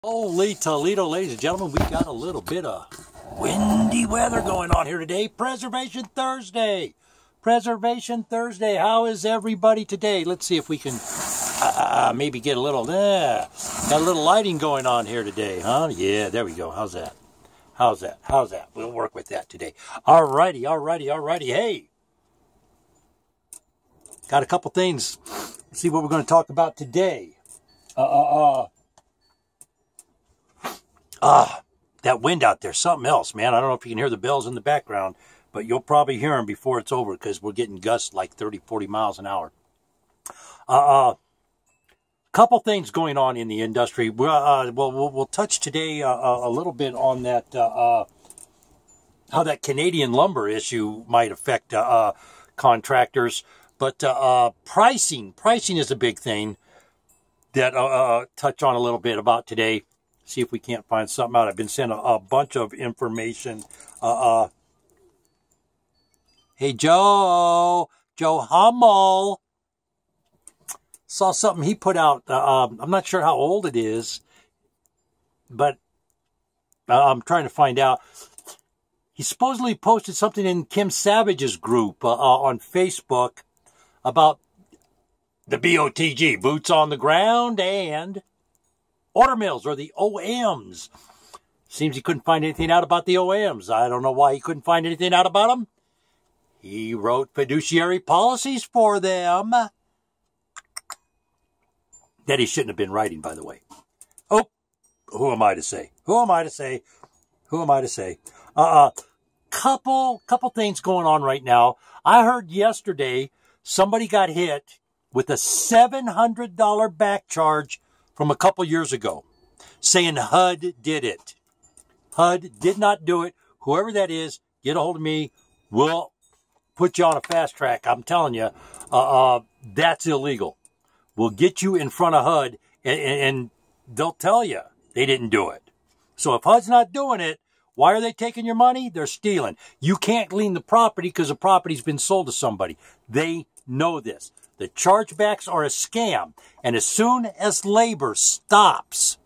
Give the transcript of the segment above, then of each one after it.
Holy Toledo, ladies and gentlemen, we got a little bit of windy weather going on here today. Preservation Thursday. Preservation Thursday. How is everybody today? Let's see if we can maybe get a little, got a little lighting going on here today, huh? Yeah, there we go. How's that? How's that? How's that? We'll work with that today. Alrighty. Hey, got a couple things. Let's see what we're going to talk about today. That wind out there, something else, man. I don't know if you can hear the bells in the background, but you'll probably hear them before it's over because we're getting gusts like 30, 40 miles an hour. Couple things going on in the industry. We'll touch today a little bit on that, how that Canadian lumber issue might affect contractors. But pricing is a big thing that I'll touch on a little bit about today. See if we can't find something out. I've been sent a bunch of information. Hey, Joe Hummel. Saw something he put out. I'm not sure how old it is, but I'm trying to find out. He supposedly posted something in Kim Savage's group on Facebook about the BOTG, boots on the ground, and order mills, or the OMs. Seems he couldn't find anything out about the OMs. I don't know why he couldn't find anything out about them. He wrote fiduciary policies for them that he shouldn't have been writing, by the way. Oh, who am I to say? Couple things going on right now. I heard yesterday somebody got hit with a $700 back charge from a couple years ago, saying HUD did it. HUD did not do it. Whoever that is, get a hold of me. We'll put you on a fast track. I'm telling you, that's illegal. We'll get you in front of HUD, and they'll tell you they didn't do it. So if HUD's not doing it, why are they taking your money? They're stealing. You can't lien the property because the property's been sold to somebody. They know this. The chargebacks are a scam. And as soon as labor stops,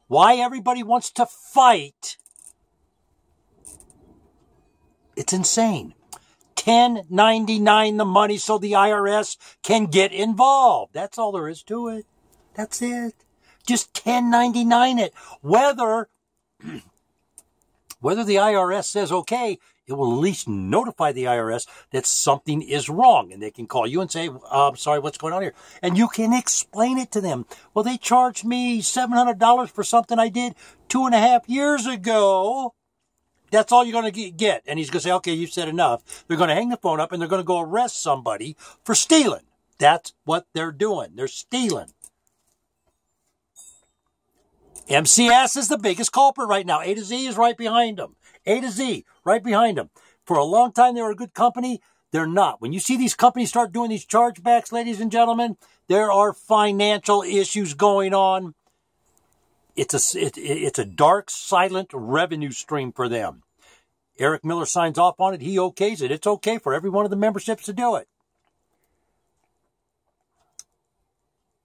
why everybody wants to fight, it's insane. 1099 the money so the IRS can get involved. That's all there is to it. That's it. Just 1099 it. Whether the IRS says okay, it will at least notify the IRS that something is wrong. And they can call you and say, I'm sorry, what's going on here? And you can explain it to them. Well, they charged me $700 for something I did 2.5 years ago. That's all you're going to get. And he's going to say, okay, you've said enough. They're going to hang the phone up and they're going to go arrest somebody for stealing. That's what they're doing. They're stealing. MCS is the biggest culprit right now. A to Z is right behind them. A to Z, right behind them. For a long time, they were a good company. They're not. When you see these companies start doing these chargebacks, ladies and gentlemen, there are financial issues going on. It's a dark, silent revenue stream for them. Eric Miller signs off on it. He okays it. It's okay for every one of the memberships to do it.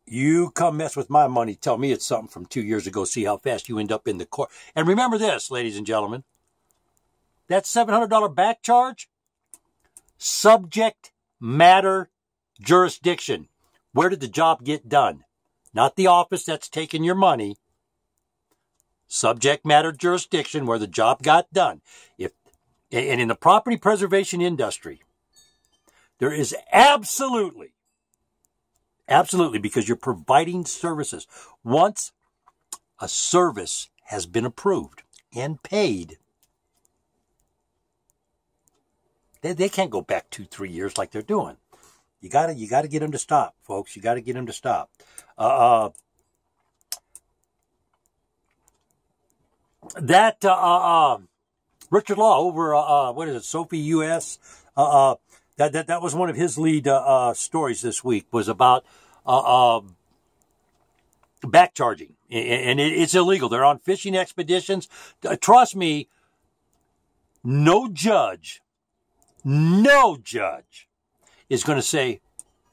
You come mess with my money, tell me it's something from 2 years ago, see how fast you end up in the court. And remember this, ladies and gentlemen, that $700 back charge, subject matter jurisdiction. Where did the job get done? Not the office that's taking your money. Subject matter jurisdiction, where the job got done. And in the property preservation industry, there is absolutely, because you're providing services. Once a service has been approved and paid, they can't go back 2-3 years like they're doing. You gotta get them to stop, folks. You gotta get them to stop. Richard Law over Sophie US. That was one of his lead stories this week, was about back charging, and it's illegal. They're on fishing expeditions. Trust me, no judge is going to say,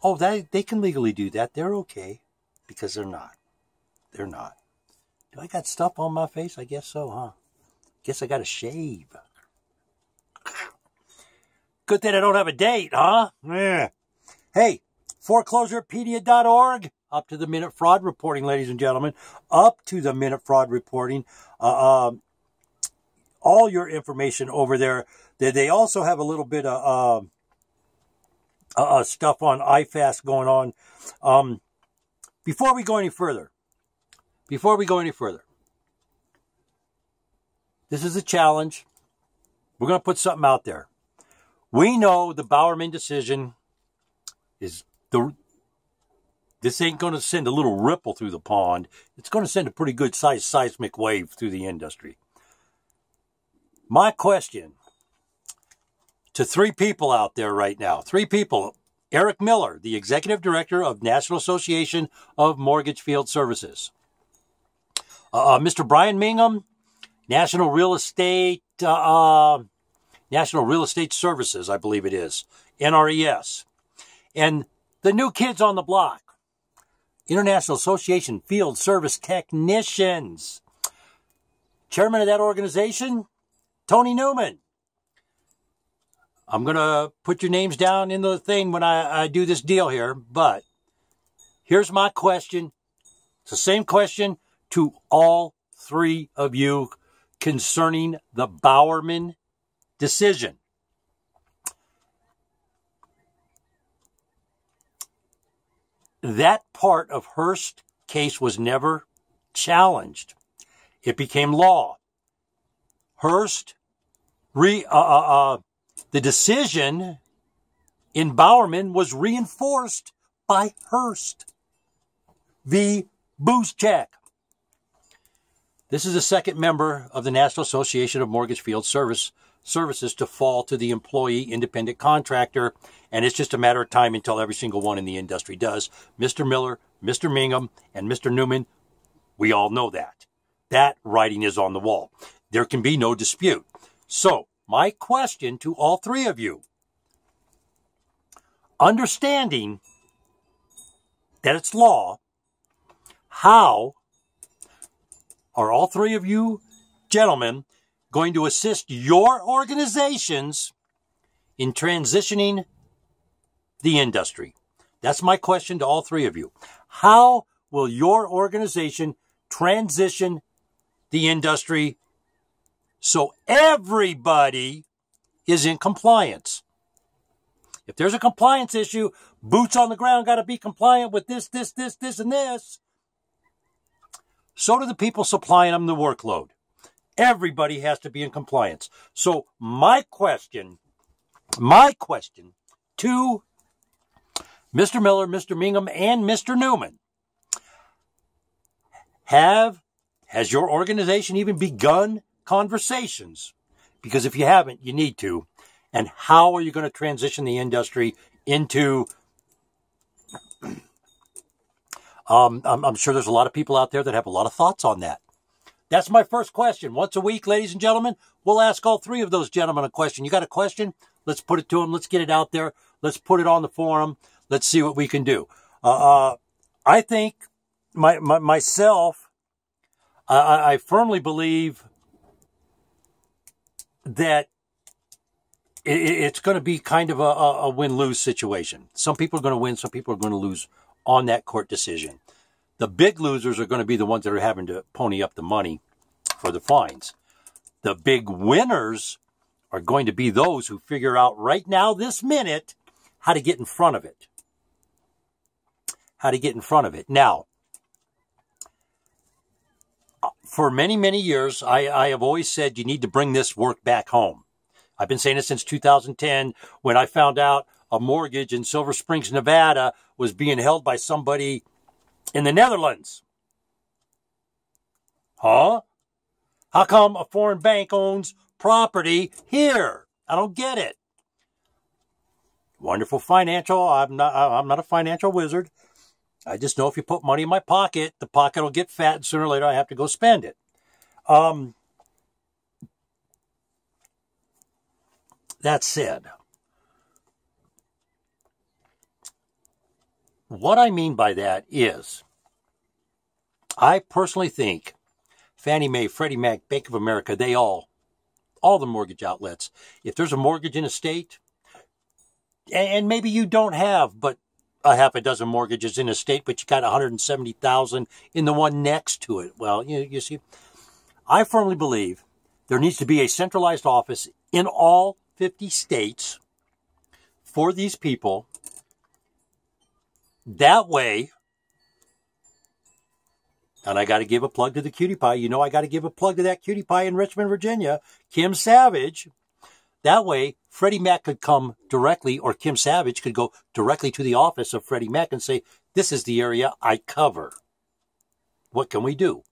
oh, they can legally do that. They're okay, because they're not. They're not. Do I got stuff on my face? I guess so, huh? Guess I got to shave. Good thing I don't have a date, huh? Yeah. Hey, foreclosurepedia.org. Up to the minute fraud reporting, ladies and gentlemen. Up to the minute fraud reporting. All your information over there. They also have a little bit of stuff on IFAS going on. Before we go any further, this is a challenge. We're going to put something out there. We know the Bowerman decision is this ain't going to send a little ripple through the pond. It's going to send a pretty good sized seismic wave through the industry. My question to three people out there right now, three people. Eric Miller, the Executive Director of National Association of Mortgage Field Services. Mr. Brian Mingham, National Real Estate Services, I believe it is, NRES. And the new kids on the block, International Association Field Service Technicians. Chairman of that organization, Tony Newman. I'm going to put your names down in the thing when I do this deal here, but here's my question. It's the same question to all three of you concerning the Bowerman decision. That part of Hearst's case was never challenged. It became law. Hearst, the decision in Bowerman was reinforced by Hearst v. Booschak. This is the second member of the National Association of Mortgage Field Services to fall to the employee independent contractor, and it's just a matter of time until every single one in the industry does. Mr. Miller, Mr. Mingham, and Mr. Newman, we all know that. That writing is on the wall. There can be no dispute. So, my question to all three of you, understanding that it's law, how are all three of you gentlemen going to assist your organizations in transitioning the industry? That's my question to all three of you. How will your organization transition the industry so everybody is in compliance? If there's a compliance issue, boots on the ground got to be compliant with this, and this. So do the people supplying them the workload. Everybody has to be in compliance. So my question to Mr. Miller, Mr. Mingham, and Mr. Newman, has your organization even begun conversations? Because if you haven't, you need to. And how are you going to transition the industry into... I'm sure there's a lot of people out there that have a lot of thoughts on that. That's my first question. Once a week, ladies and gentlemen, we'll ask all three of those gentlemen a question. You got a question? Let's put it to them. Let's get it out there. Let's put it on the forum. Let's see what we can do. I think myself, I firmly believe that it's going to be kind of a win-lose situation. Some people are going to win. Some people are going to lose on that court decision. The big losers are going to be the ones that are having to pony up the money for the fines. The big winners are going to be those who figure out right now, this minute, how to get in front of it. How to get in front of it. Now, for many, many years, I have always said you need to bring this work back home. I've been saying it since 2010 when I found out a mortgage in Silver Springs, Nevada was being held by somebody in the Netherlands. Huh? How come a foreign bank owns property here? I don't get it. Wonderful financial. I'm not a financial wizard. I just know if you put money in my pocket, the pocket will get fat and sooner or later I have to go spend it. That said, what I mean by that is, I personally think Fannie Mae, Freddie Mac, Bank of America, they all the mortgage outlets, if there's a mortgage in a state, and maybe you don't have but a half a dozen mortgages in a state, but you got 170,000 in the one next to it. Well, you see, I firmly believe there needs to be a centralized office in all 50 states for these people. That way, and I got to give a plug to the cutie pie. You know I got to give a plug to that cutie pie in Richmond, Virginia, Kim Savage. That way, Freddie Mac could come directly, or Kim Savage could go directly to the office of Freddie Mac and say, this is the area I cover. What can we do?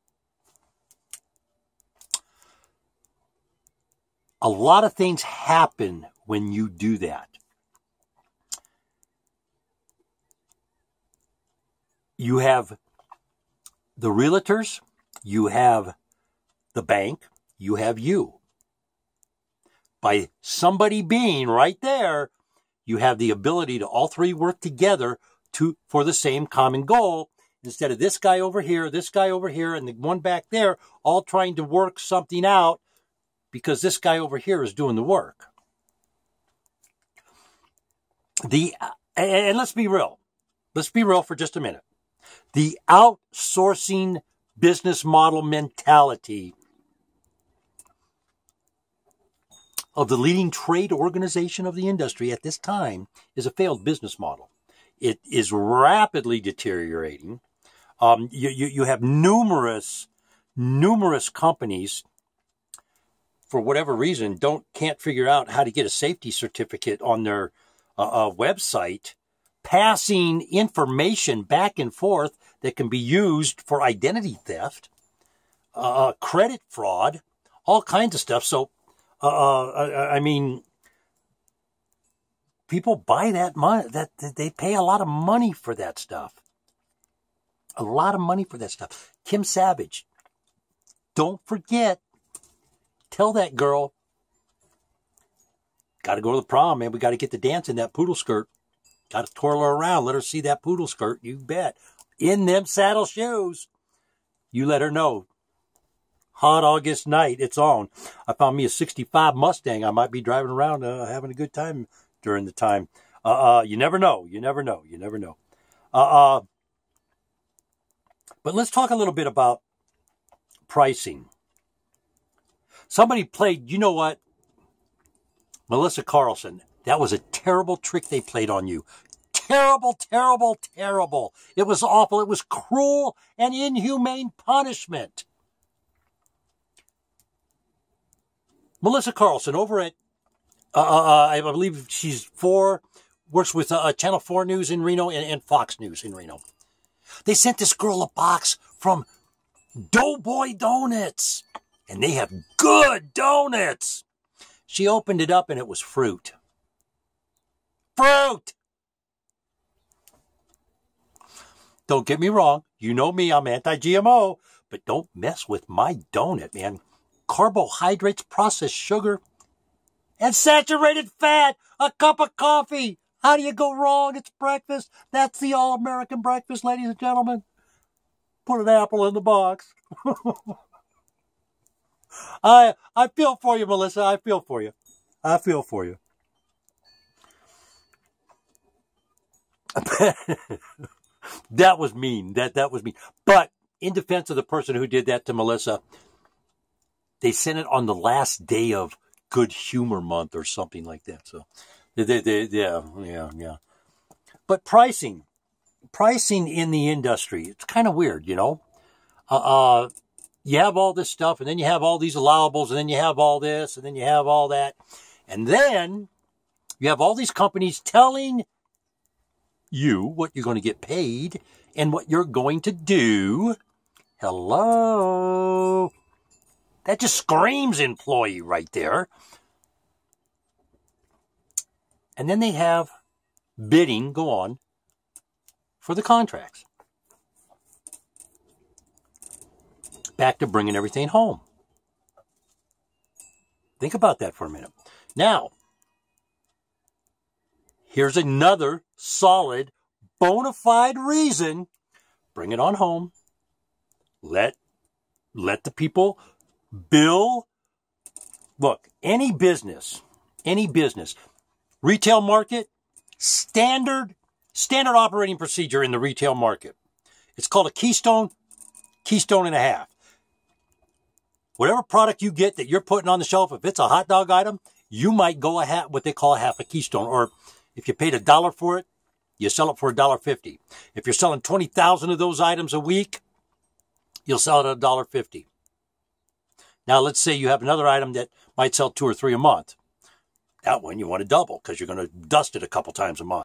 A lot of things happen when you do that. You have the realtors, you have the bank, you have you. By somebody being right there, you have the ability to all three work together for the same common goal, instead of this guy over here, and the one back there, all trying to work something out because this guy over here is doing the work. And let's be real. Let's be real for just a minute. The outsourcing business model mentality of the leading trade organization of the industry at this time is a failed business model. It is rapidly deteriorating. You have numerous companies, for whatever reason, can't figure out how to get a safety certificate on their website, passing information back and forth that can be used for identity theft, credit fraud, all kinds of stuff. So, I mean, people buy that money, that they pay a lot of money for that stuff. A lot of money for that stuff. Kim Savage, don't forget, tell that girl, got to go to the prom, man. We got to get the dance in that poodle skirt. Got to twirl her around. Let her see that poodle skirt. You bet. In them saddle shoes. You let her know. Hot August night. It's on. I found me a 65 Mustang. I might be driving around having a good time during the time. You never know. You never know. You never know. But let's talk a little bit about pricing. Somebody played, you know what? Melissa Carlson. That was a terrible trick they played on you. Terrible, terrible, terrible. It was awful. It was cruel and inhumane punishment. Melissa Carlson over at, I believe she's works with Channel 4 News in Reno and Fox News in Reno. They sent this girl a box from Doughboy Donuts. And they have good donuts. She opened it up and it was fruit. Fruit! Don't get me wrong. You know me, I'm anti-GMO. But don't mess with my donut, man. Carbohydrates, processed sugar, and saturated fat. A cup of coffee. How do you go wrong? It's breakfast. That's the all-American breakfast, ladies and gentlemen. Put an apple in the box. I feel for you, Melissa. I feel for you. I feel for you. That was mean. That was mean. But in defense of the person who did that to Melissa, they sent it on the last day of Good Humor Month or something like that. So, yeah. But pricing in the industry, it's kind of weird, you know. You have all this stuff, and then you have all these allowables, and then you have all this, and then you have all that. And then you have all these companies telling you what you're going to get paid and what you're going to do. Hello? That just screams employee right there. And then they have bidding go on for the contracts. Back to bringing everything home. Think about that for a minute. Now, here's another solid, bona fide reason. Bring it on home. Let the people bill. Look, any business, retail market, standard operating procedure in the retail market. It's called a keystone and a half. Whatever product you get that you're putting on the shelf, if it's a hot dog item, you might go what they call a half a keystone. Or if you paid $1 for it, you sell it for $1.50. If you're selling 20,000 of those items a week, you'll sell it at $1.50. Now, let's say you have another item that might sell 2 or 3 a month. That one you want to double because you're going to dust it a couple times a month.